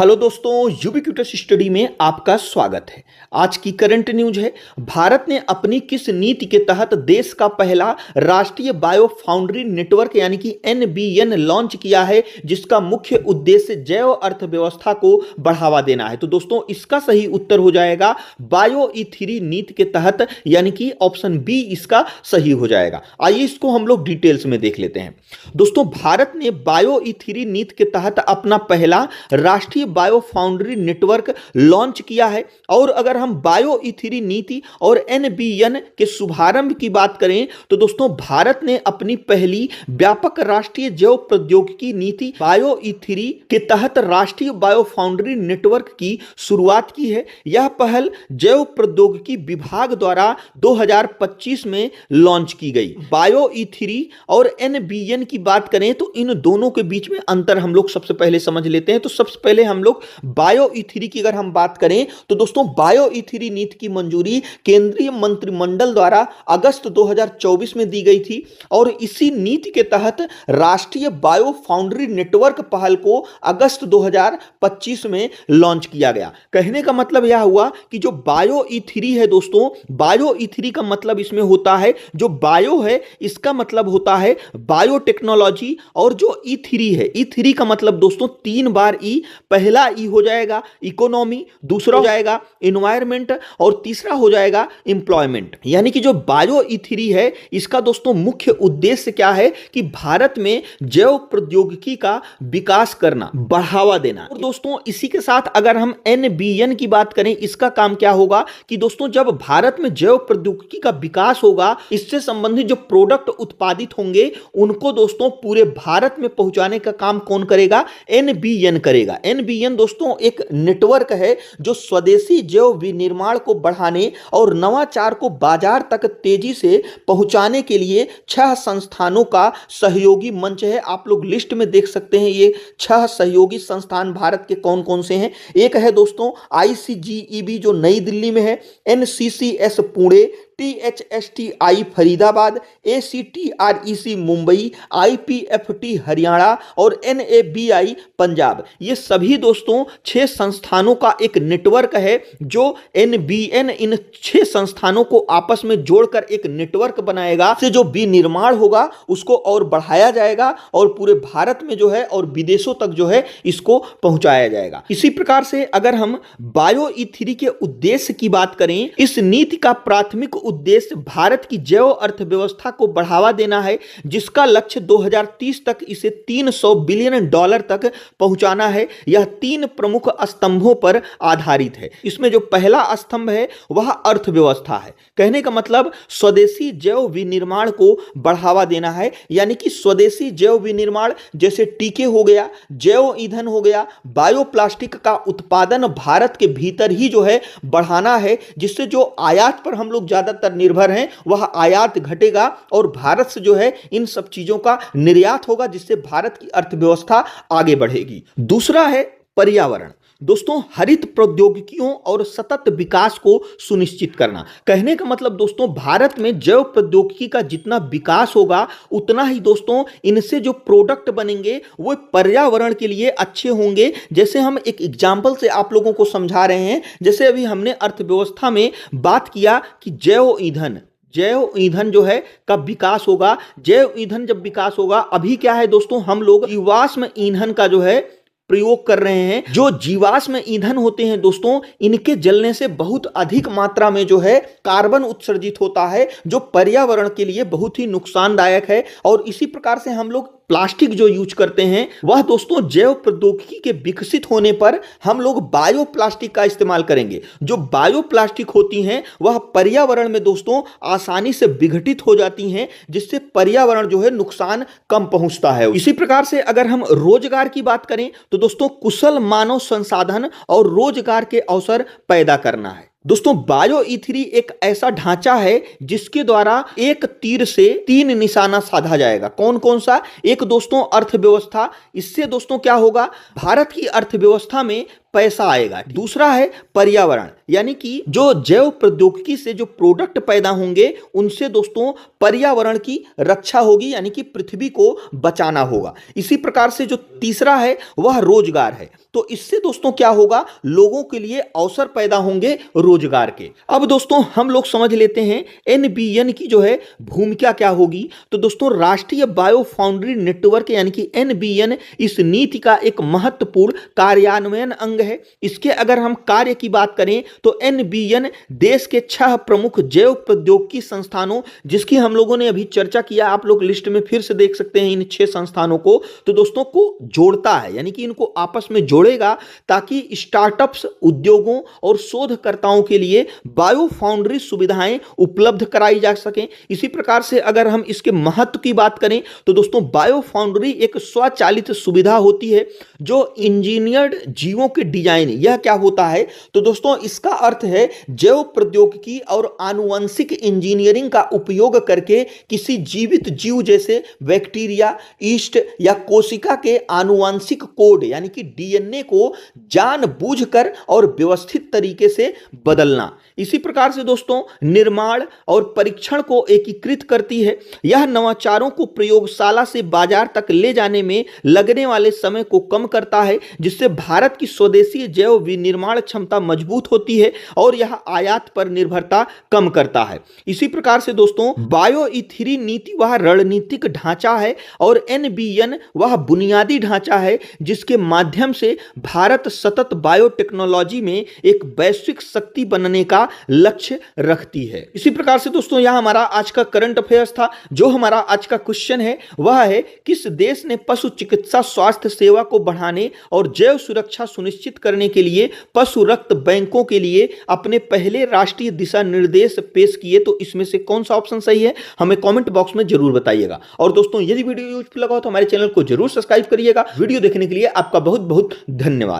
Hello दोस्तों, ubiquitous study में आपका स्वागत है। आज की करंट न्यूज है, भारत ने अपनी किस नीति के तहत देश का पहला राष्ट्रीय बायो फाउंड्री नेटवर्क यानी कि एनबीएन लॉन्च किया है, जिसका मुख्य उद्देश्य जैव अर्थव्यवस्था को बढ़ावा देना है। तो दोस्तों इसका सही उत्तर हो जाएगा बायो ई3 नीति के तहत, यानी कि ऑप्शन बी इसका सही हो जाएगा। आइए इसको हम लोग डिटेल्स में देख लेते हैं। दोस्तों भारत ने बायो ई3 नीति के तहत अपना पहला राष्ट्रीय बायो फाउंड्री नेटवर्क लॉन्च किया है। और अगर हम बायो ई3 नीति और एनबीएन के शुभारंभ की बात करें तो दोस्तों भारत ने अपनी पहली व्यापक राष्ट्रीय जैव प्रौद्योगिकी नीति बायो ई3 के तहत राष्ट्रीय बायो फाउंड्री नेटवर्क की शुरुआत की है। यह पहल जैव प्रौद्योगिकी विभाग द्वारा 2025 में लॉन्च की गई। बायो ई3 और एनबीएन की बात करें तो इन दोनों के बीच में अंतर हम लोग सबसे पहले समझ लेते हैं। तो सबसे पहले हम लोग बायो ई3 की अगर हम बात करें तो दोस्तों बायो ई3 नीति की मंजूरी केंद्रीय मंत्रिमंडल द्वारा अगस्त 2024 में दी गई थी और इसी नीति के तहत राष्ट्रीय बायो फाउंड्री नेटवर्क पहल को अगस्त 2025 में लॉन्च किया गया। कहने का मतलब यह हुआ कि जो बायो ई3 है दोस्तों, बायो ई3 का मतलब इसमें होता है, जो बायो है इसका मतलब होता है बायोटेक्नोलॉजी, और जो ई3 है, ई3 का मतलब दोस्तों 3 बार ई, पहला ई हो जाएगा इकोनॉमी, दूसरा हो जाएगा इन्वायरमेंट और तीसरा हो जाएगा एम्प्लॉयमेंट। यानी कि जो बायो ई3 है इसका दोस्तों मुख्य उद्देश्य क्या है कि भारत में जैव प्रौद्योगिकी का विकास करना, बढ़ावा देना। और दोस्तों इसी के साथ अगर हम एनबीएन की बात करें, इसका काम क्या होगा कि दोस्तों जब भारत में जैव प्रौद्योगिकी का विकास होगा, इससे संबंधित जो प्रोडक्ट उत्पादित होंगे उनको दोस्तों पूरे भारत में पहुंचाने का काम कौन करेगा? एनबीएन करेगा। एनबीएन दोस्तों एक नेटवर्क है जो स्वदेशी जैव विनिर्माण को बढ़ाने और नवाचार को बाजार तक तेजी से पहुंचाने के लिए 6 संस्थानों का सहयोगी मंच है। आप लोग लिस्ट में देख सकते हैं ये 6 सहयोगी संस्थान भारत के कौन कौन से हैं। एक है दोस्तों आईसीजीईबी जो नई दिल्ली में है, NCCS Pune, टीएचएसटीआई Faridabad, ACTREC Mumbai, IPFT Haryana और एनएबीआई पंजाब। ये सभी दोस्तों 6 संस्थानों का एक नेटवर्क है। जो एनबीएन इन 6 संस्थानों को आपस में जोड़कर एक नेटवर्क बनाएगा, से जो विनिर्माण होगा उसको और बढ़ाया जाएगा और पूरे भारत में जो है और विदेशों तक जो है इसको पहुंचाया जाएगा। इसी प्रकार से अगर हम बायो ई3 के उद्देश्य की बात करें, इस नीति का प्राथमिक उद्देश्य भारत की जैव अर्थव्यवस्था को बढ़ावा देना है, जिसका लक्ष्य 2030 तक इसे $300 बिलियन तक पहुंचाना है। यह 3 प्रमुख स्तंभों पर आधारित है। इसमें जो पहला स्तंभ है वह अर्थव्यवस्था है। कहने का मतलब स्वदेशी जैव विनिर्माण को बढ़ावा देना है, यानी कि स्वदेशी जैव विनिर्माण जैसे टीके हो गया, जैव ईंधन हो गया, बायोप्लास्टिक का उत्पादन भारत के भीतर ही जो है बढ़ाना है, जिससे जो आयात पर हम लोग ज्यादातर निर्भर हैं वह आयात घटेगा और भारत से जो है इन सब चीजों का निर्यात होगा, जिससे भारत की अर्थव्यवस्था आगे बढ़ेगी। दूसरा है पर्यावरण। दोस्तों हरित प्रौद्योगिकियों और सतत विकास को सुनिश्चित करना। कहने का मतलब दोस्तों भारत में जैव प्रौद्योगिकी का जितना विकास होगा उतना ही दोस्तों इनसे जो प्रोडक्ट बनेंगे वो पर्यावरण के लिए अच्छे होंगे। जैसे हम एक एग्जाम्पल से आप लोगों को समझा रहे हैं, जैसे अभी हमने अर्थव्यवस्था में बात किया कि जैव ईंधन जो है का विकास होगा। जैव ईंधन जब विकास होगा, अभी क्या है दोस्तों, हम लोग जीवाश्म ईंधन का जो है प्रयोग कर रहे हैं। जो जीवाश्म ईंधन होते हैं दोस्तों, इनके जलने से बहुत अधिक मात्रा में जो है कार्बन उत्सर्जित होता है, जो पर्यावरण के लिए बहुत ही नुकसानदायक है। और इसी प्रकार से हम लोग प्लास्टिक जो यूज करते हैं वह दोस्तों जैव प्रौद्योगिकी के विकसित होने पर हम लोग बायो प्लास्टिक का इस्तेमाल करेंगे। जो बायो प्लास्टिक होती हैं वह पर्यावरण में दोस्तों आसानी से विघटित हो जाती हैं, जिससे पर्यावरण जो है नुकसान कम पहुंचता है। इसी प्रकार से अगर हम रोजगार की बात करें तो दोस्तों कुशल मानव संसाधन और रोजगार के अवसर पैदा करना है। दोस्तों बायो ई3 एक ऐसा ढांचा है जिसके द्वारा एक तीर से 3 निशाना साधा जाएगा। कौन कौन सा? एक दोस्तों अर्थव्यवस्था। इससे दोस्तों क्या होगा, भारत की अर्थव्यवस्था में पैसा आएगा। दूसरा है पर्यावरण, यानी कि जो जैव प्रौद्योगिकी से जो प्रोडक्ट पैदा होंगे उनसे दोस्तों पर्यावरण की रक्षा होगी, यानी कि पृथ्वी को बचाना होगा। इसी प्रकार से जो तीसरा है वह रोजगार है। तो इससे दोस्तों क्या होगा, लोगों के लिए अवसर पैदा होंगे रोजगार के। अब दोस्तों हम लोग समझ लेते हैं एनबीएन की जो है भूमिका क्या होगी। तो दोस्तों राष्ट्रीय बायो फाउंड्री नेटवर्क यानी कि एनबीएन इस नीति का एक महत्वपूर्ण कार्यान्वयन अंग है। इसके अगर हम कार्य की बात करें तो एनबीएन देश के 6 प्रमुख जैव प्रौद्योगिकी संस्थानों, जिसकी हम लोगों ने अभी चर्चा किया, आप लोग लिस्ट में फिर से देख सकते हैं इन 6 संस्थानों को, तो दोस्तों को जोड़ता है, यानी कि इनको आपस में जोड़ेगा ताकि स्टार्टअप्स, उद्योगों और शोधकर्ताओं के लिए बायो फाउंड्री सुविधाएं उपलब्ध कराई जा सकें। इसी प्रकार से अगर हम इसके महत्व की बात करें तो दोस्तों बायो फाउंड्री एक स्वचालित सुविधा होती है जो इंजीनियर्ड जीवों के डिजाइन, यह क्या होता है तो दोस्तों इसका अर्थ है जैव प्रौद्योगिकी और आनुवंशिक इंजीनियरिंग का उपयोग करके किसी जीवित जीव जैसे बैक्टीरिया, ईस्ट या कोशिका के आनुवंशिक कोड यानी कि डीएनए को जानबूझकर और व्यवस्थित तरीके से बदलना। इसी प्रकार से दोस्तों निर्माण और परीक्षण को एकीकृत करती है। यह नवाचारों को प्रयोगशाला से बाजार तक ले जाने में लगने वाले समय को कम करता है, जिससे भारत की स्वदेशी जैव विनिर्माण क्षमता मजबूत होती है और यह आयात पर निर्भरता कम करता है। इसी प्रकार से दोस्तों बायो ई3 नीति वह रणनीतिक ढांचा है और एनबीएन वह बुनियादी ढांचा है जिसके माध्यम से भारत सतत बायोटेक्नोलॉजी में एक वैश्विक शक्ति बनने का लक्ष्य रखती है। इसी प्रकार से दोस्तों यह हमारा आज का करंट अफेयर्स था। जो हमारा आज का क्वेश्चन है वह है, किस देश ने पशु चिकित्सा स्वास्थ्य सेवा को बढ़ाने और जैव सुरक्षा सुनिश्चित करने के लिए पशु रक्त बैंकों के लिए अपने पहले राष्ट्रीय दिशा निर्देश पेश किए? तो इसमें से कौन सा ऑप्शन सही है हमें कमेंट बॉक्स में जरूर बताइएगा। और दोस्तों यदि वीडियो यूजफुल लगा हो तो हमारे चैनल को जरूर सब्सक्राइब करिएगा। वीडियो देखने के लिए आपका बहुत बहुत धन्यवाद।